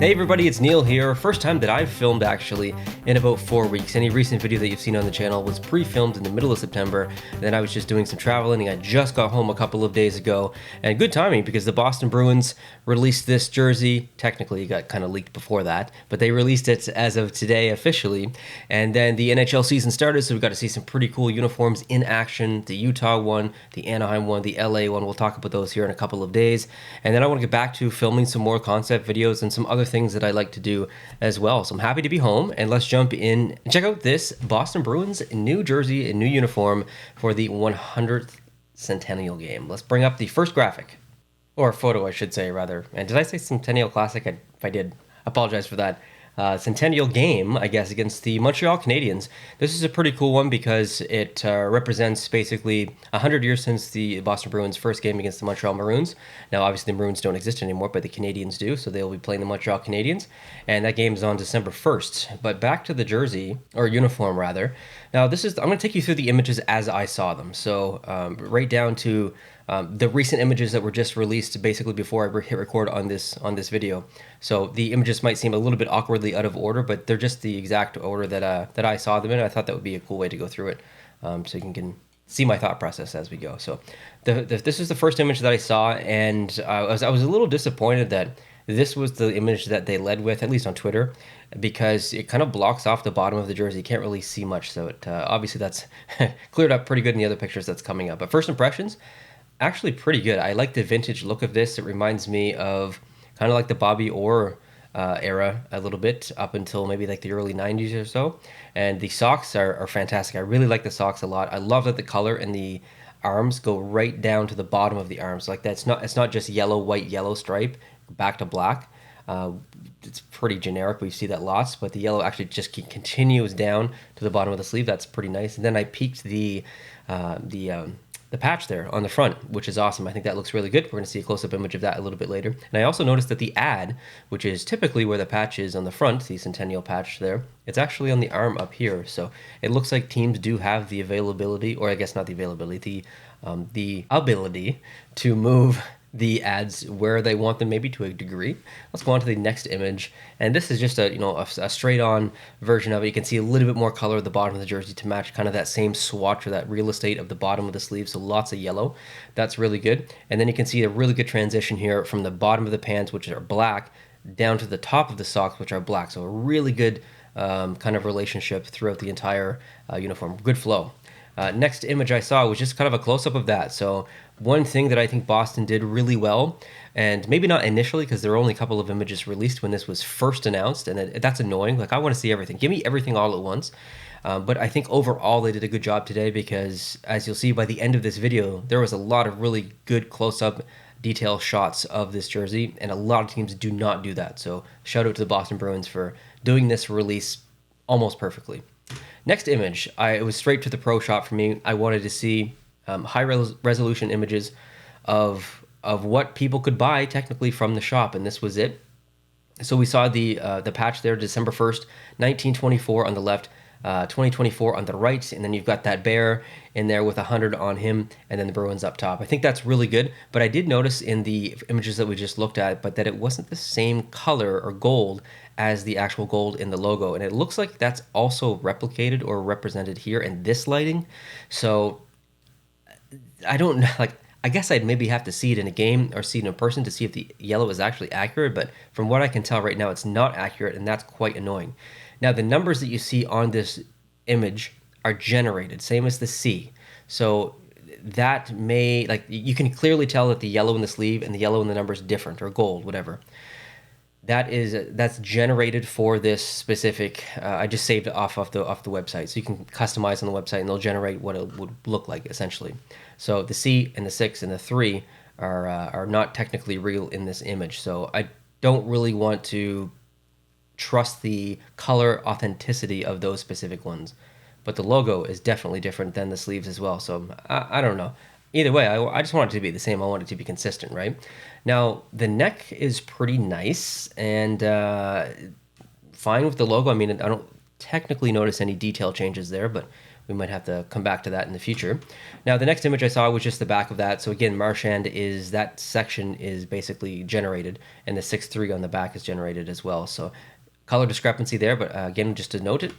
Hey everybody, it's Neil here. First time that I've filmed actually in about 4 weeks. Any recent video that you've seen on the channel was pre-filmed in the middle of September. And then I was just doing some traveling. I just got home a couple of days ago. And good timing because the Boston Bruins released this jersey. Technically it got kind of leaked before that, but they released it as of today officially. And then the NHL season started, so we got to see some pretty cool uniforms in action. The Utah one, the Anaheim one, the LA one. We'll talk about those here in a couple of days. And then I want to get back to filming some more concept videos and some other things that I like to do as well. So I'm happy to be home, and let's jump in and check out this Boston Bruins new jersey and new uniform for the 100th Centennial game. Let's bring up the first graphic, or photo I should say rather. And did I say Centennial Classic? If I did, apologize for that. Centennial game, I guess, against the Montreal Canadiens. This is a pretty cool one because it represents basically 100 years since the Boston Bruins' first game against the Montreal Maroons. Now, obviously, the Maroons don't exist anymore, but the Canadiens do, so they'll be playing the Montreal Canadiens, and that game is on December 1st. But back to the jersey, or uniform rather. Now, I'm going to take you through the images as I saw them. So right down to the recent images that were just released basically before I hit record on this video. So the images might seem a little bit awkwardly out of order, but they're just the exact order that I saw them in. I thought that would be a cool way to go through it, so you can see my thought process as we go. So this is the first image that I saw, and I was a little disappointed that this was the image that they led with, at least on Twitter, because it kind of blocks off the bottom of the jersey. You can't really see much, so it obviously that's cleared up pretty good in the other pictures that's coming up. But first impressions, actually pretty good. I like the vintage look of this. It reminds me of kind of like the Bobby Orr era a little bit, up until maybe like the early 90s or so. And the socks are fantastic. I really like the socks a lot. I love that the color and the arms go right down to the bottom of the arms. Like it's not just yellow, white, yellow stripe back to black. It's pretty generic. We see that lots, but the yellow actually just continues down to the bottom of the sleeve. That's pretty nice. And then I peeked the patch there on the front, which is awesome. I think that looks really good. We're going to see a close-up image of that a little bit later. And I also noticed that the ad, which is typically where the patch is on the front, the Centennial patch there, it's actually on the arm up here. So it looks like teams do have the availability, or I guess not the availability, the ability to move the ads where they want them, maybe to a degree. Let's go on to the next image, and this is just a straight-on version of it. You can see a little bit more color at the bottom of the jersey to match kind of that same swatch or that real estate of the bottom of the sleeve, so lots of yellow. That's really good. And then you can see a really good transition here from the bottom of the pants, which are black, down to the top of the socks, which are black. So a really good kind of relationship throughout the entire uniform. Good flow. Next image I saw was just kind of a close-up of that. So one thing that I think Boston did really well, and maybe not initially because there were only a couple of images released when this was first announced, and that's annoying. Like, I want to see everything. Give me everything all at once. But I think overall they did a good job today because, as you'll see by the end of this video, there was a lot of really good close-up detail shots of this jersey, and a lot of teams do not do that. So shout out to the Boston Bruins for doing this release almost perfectly. Next image, it was straight to the pro shot for me. I wanted to see high resolution images of what people could buy technically from the shop, and this was it. So we saw the patch there, December 1st, 1924 on the left, 2024 on the right, and then you've got that bear in there with 100 on him, and then the Bruins up top. I think that's really good, but I did notice in the images that we just looked at, but that it wasn't the same color or gold as the actual gold in the logo, and it looks like that's also replicated or represented here in this lighting. So I don't know, like, I guess I'd maybe have to see it in a game or see it in person to see if the yellow is actually accurate, but from what I can tell right now, it's not accurate, and that's quite annoying. Now, the numbers that you see on this image are generated, same as the C. So that may, like, you can clearly tell that the yellow in the sleeve and the yellow in the number is different, or gold, whatever. That's generated for this specific. I just saved it off the website, so you can customize on the website, and they'll generate what it would look like essentially. So the C and the 6 and the 3 are not technically real in this image. So I don't really want to trust the color authenticity of those specific ones, but the logo is definitely different than the sleeves as well. So I don't know. Either way, I just want it to be the same. I want it to be consistent, right? Now, the neck is pretty nice and fine with the logo. I mean, I don't technically notice any detail changes there, but we might have to come back to that in the future. Now, the next image I saw was just the back of that. So again, Marchand is, that section is basically generated, and the 6.3 on the back is generated as well. So color discrepancy there, but again, just to note it.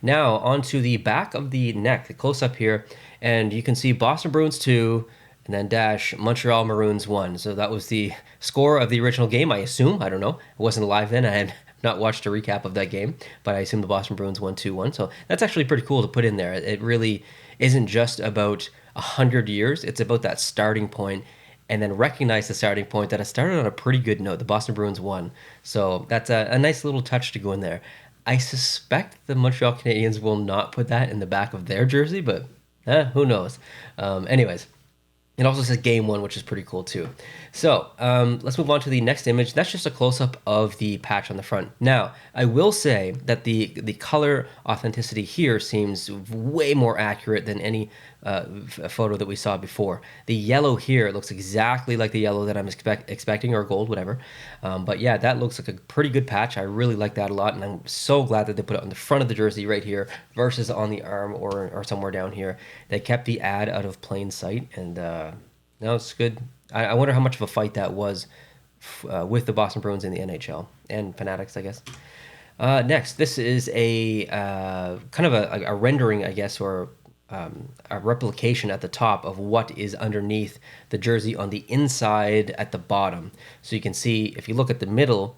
Now, onto the back of the neck, the close-up here, and you can see Boston Bruins 2, and then dash Montreal Maroons 1. So that was the score of the original game, I assume. I don't know. I wasn't alive then. I had not watched a recap of that game, but I assume the Boston Bruins won 2-1. So that's actually pretty cool to put in there. It really isn't just about 100 years. It's about that starting point, and then recognize the starting point that it started on a pretty good note. The Boston Bruins won. So that's a nice little touch to go in there. I suspect the Montreal Canadiens will not put that in the back of their jersey, but who knows? Anyways. It also says Game 1, which is pretty cool too. So let's move on to the next image. That's just a close-up of the patch on the front. Now, I will say that the color authenticity here seems way more accurate than any photo that we saw before. The yellow here looks exactly like the yellow that I'm expecting, or gold, whatever. But yeah, that looks like a pretty good patch. I really like that a lot, and I'm so glad that they put it on the front of the jersey right here versus on the arm or somewhere down here. They kept the ad out of plain sight, and no, it's good. I wonder how much of a fight that was with the Boston Bruins in the NHL and Fanatics, I guess. Next, this is a kind of a rendering, I guess, or a replication at the top of what is underneath the jersey on the inside at the bottom. So you can see, if you look at the middle,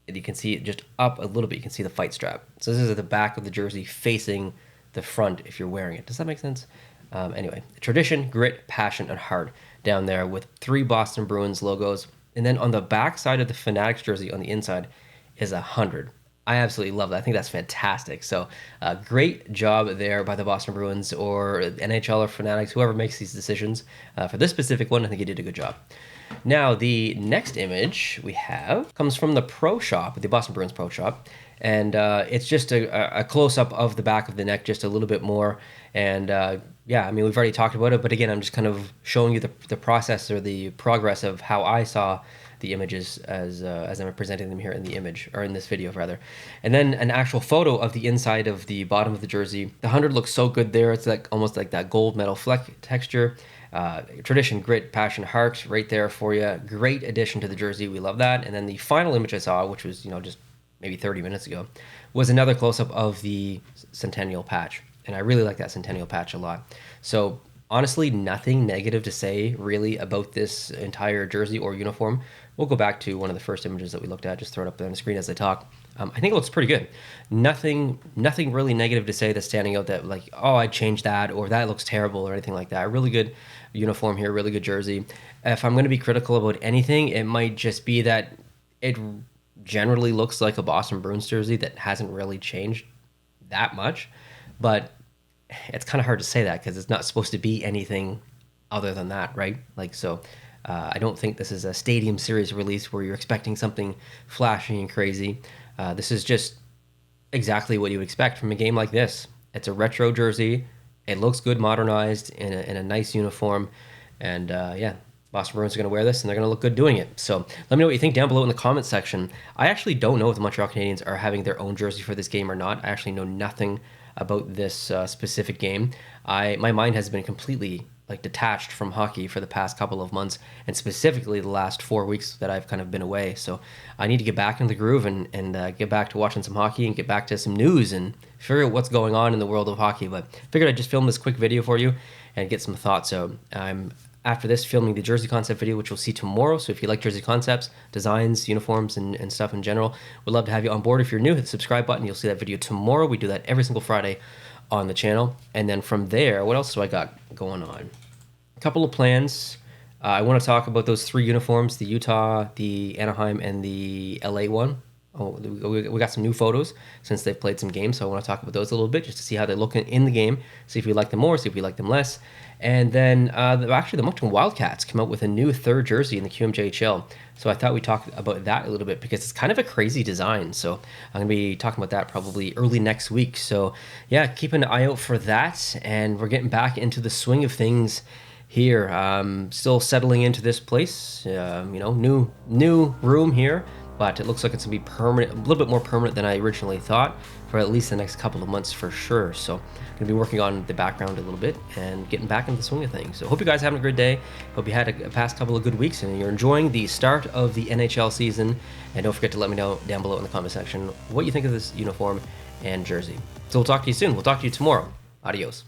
you can see it just up a little bit. You can see the fight strap. So this is at the back of the jersey facing the front if you're wearing it. Does that make sense? Anyway, tradition, grit, passion, and heart down there with 3 Boston Bruins logos. And then on the back side of the Fanatics jersey on the inside is 100. I absolutely love that. I think that's fantastic. So great job there by the Boston Bruins or NHL or Fanatics, whoever makes these decisions. For this specific one, I think you did a good job. Now, the next image we have comes from the Pro Shop, the Boston Bruins Pro Shop. And it's just a close-up of the back of the neck, just a little bit more. And yeah, I mean, we've already talked about it, but again, I'm just kind of showing you the process or the progress of how I saw the images as I'm presenting them here in the image, or in this video rather. And then an actual photo of the inside of the bottom of the jersey. The 100 looks so good there. It's like almost like that gold metal fleck texture. Tradition, grit, passion, heart right there for you. Great addition to the jersey. We love that. And then the final image I saw, which was, just maybe 30 minutes ago, was another close-up of the Centennial patch. And I really like that Centennial patch a lot. So honestly, nothing negative to say really about this entire jersey or uniform. We'll go back to one of the first images that we looked at, just throw it up there on the screen as I talk. I think it looks pretty good. Nothing really negative to say that's standing out that like, oh, I'd change that, or that looks terrible, or anything like that. A really good uniform here, really good jersey. If I'm going to be critical about anything, it might just be that it generally looks like a Boston Bruins jersey that hasn't really changed that much. But it's kind of hard to say that because it's not supposed to be anything other than that, right? Like, so I don't think this is a Stadium Series release where you're expecting something flashy and crazy. This is just exactly what you would expect from a game like this. It's a retro jersey. It looks good, modernized in a nice uniform. And yeah, Boston Bruins are going to wear this and they're going to look good doing it. So let me know what you think down below in the comments section. I actually don't know if the Montreal Canadiens are having their own jersey for this game or not. I actually know nothing about this specific game. My mind has been completely detached from hockey for the past couple of months, and specifically the last 4 weeks that I've kind of been away. So I need to get back into the groove and get back to watching some hockey and get back to some news and figure out what's going on in the world of hockey. But figured I'd just film this quick video for you and get some thoughts. So I'm after this filming the jersey concept video, which you'll see tomorrow. So if you like jersey concepts, designs, uniforms, and stuff in general, we'd love to have you on board. If you're new, hit the subscribe button. You'll see that video tomorrow. We do that every single Friday on the channel. And then from there, what else do I got going on? A couple of plans. I want to talk about those 3 uniforms, the Utah, the Anaheim, and the LA one. Oh, we got some new photos since they've played some games, so I want to talk about those a little bit just to see how they look in the game, see if we like them more, see if we like them less. And then actually the Moncton Wildcats came out with a new 3rd jersey in the QMJHL, so I thought we'd talk about that a little bit because it's kind of a crazy design. So I'm going to be talking about that probably early next week. So yeah, keep an eye out for that, and we're getting back into the swing of things here. Still settling into this place, new room here. but it looks like it's gonna be permanent, a little bit more permanent than I originally thought, for at least the next couple of months for sure. So I'm gonna be working on the background a little bit and getting back into the swing of things. So hope you guys are having a great day. Hope you had a past couple of good weeks and you're enjoying the start of the NHL season. And don't forget to let me know down below in the comment section what you think of this uniform and jersey. So we'll talk to you soon. We'll talk to you tomorrow. Adios.